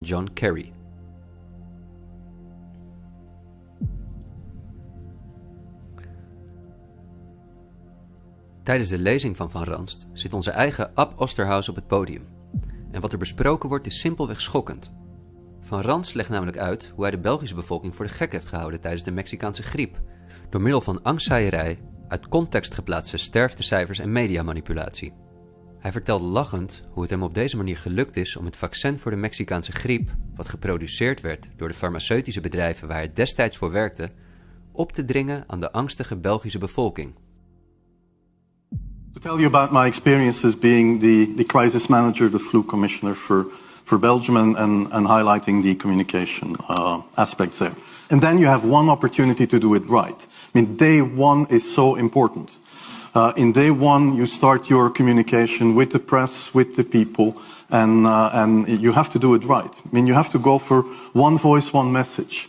John Kerry. Tijdens de lezing van Van Ranst zit onze eigen Ab Osterhaus op het podium. En wat er besproken wordt is simpelweg schokkend. Van Ranst legt namelijk uit hoe hij de Belgische bevolking voor de gek heeft gehouden tijdens de Mexicaanse griep, door middel van angstzaaierij, uit context geplaatste sterftecijfers en mediamanipulatie. Hij vertelt lachend hoe het hem op deze manier gelukt is om het vaccin voor de Mexicaanse griep, wat geproduceerd werd door de farmaceutische bedrijven waar hij destijds voor werkte, op te dringen aan de angstige Belgische bevolking. To tell you about my experiences being the crisis manager, the flu commissioner for Belgium and highlighting the communication aspects there. And then you have one opportunity to do it right. I mean, day one is so important. In day one, you start your communication with the press, with the people, and you have to do it right. I mean, you have to go for one voice, one message.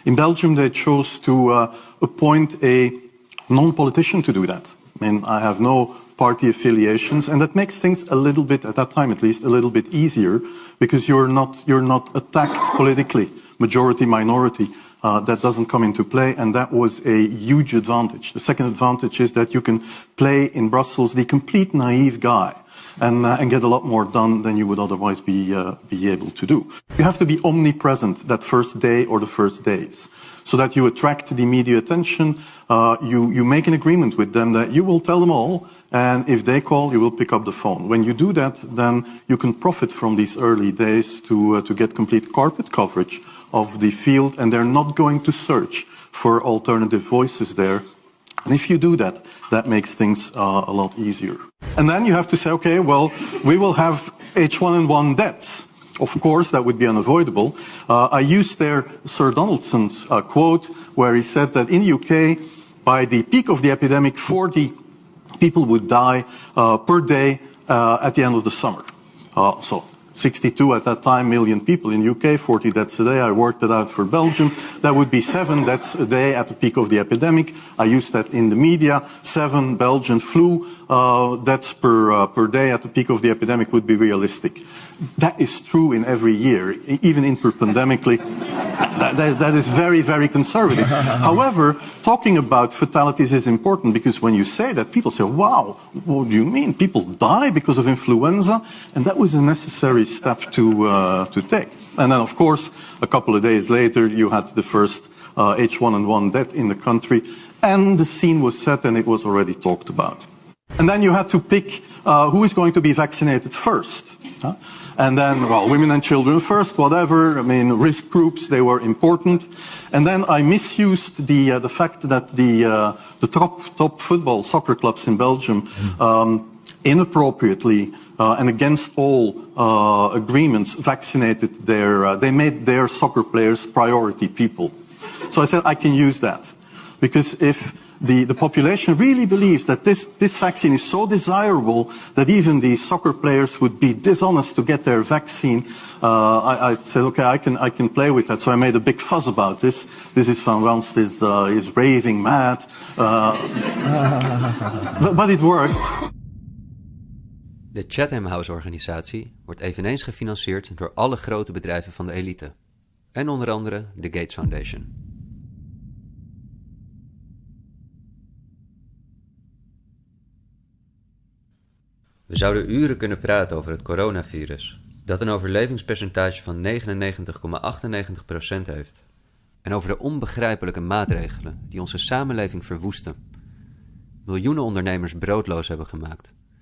In Belgium, they chose to appoint a non-politician to do that. I mean, I have no party affiliations, and that makes things a little bit, at that time at least, a little bit easier, because you're not attacked politically, majority, minority. That doesn't come into play, and that was a huge advantage. The second advantage is that you can play in Brussels the complete naive guy and get a lot more done than you would otherwise be able to do. You have to be omnipresent that first day or the first days, so that you attract the media attention. You make an agreement with them that you will tell them all, and if they call, you will pick up the phone. When you do that, then you can profit from these early days to get complete carpet coverage of the field, and they're not going to search for alternative voices there. And if you do that, that makes things a lot easier. And then you have to say, okay, well, we will have H1N1 deaths. Of course, that would be unavoidable. I used there Sir Donaldson's quote, where he said that in the UK, by the peak of the epidemic, 40 people would die per day at the end of the summer. So 62 at that time million people in UK, 40 deaths a day. I worked it out for Belgium. That would be 7 deaths a day at the peak of the epidemic. I used that in the media. 7 Belgian flu deaths per day at the peak of the epidemic would be realistic. That is true in every year, even interpandemically. That is very, very conservative. However, talking about fatalities is important, because when you say that, people say, wow, what do you mean? People die because of influenza? And that was a necessary step to take. And then, of course, a couple of days later, you had the first H1N1 death in the country, and the scene was set and it was already talked about. And then you had to pick who is going to be vaccinated first. And then, well, women and children first, whatever. I mean, risk groups, they were important. And then I misused the fact that the top football soccer clubs in Belgium inappropriately and against all agreements vaccinated they made their soccer players priority people. So I said I can use that, because if the population really believes that this vaccine is so desirable that even the soccer players would be dishonest to get their vaccine, I said, okay, I can play with that. So I made a big fuss about this. This is Van Ranst is raving mad, but it worked. De Chatham House-organisatie wordt eveneens gefinancierd door alle grote bedrijven van de elite. En onder andere de Gates Foundation. We zouden uren kunnen praten over het coronavirus, dat een overlevingspercentage van 99,98% heeft. En over de onbegrijpelijke maatregelen die onze samenleving verwoesten. Miljoenen ondernemers broodloos hebben gemaakt.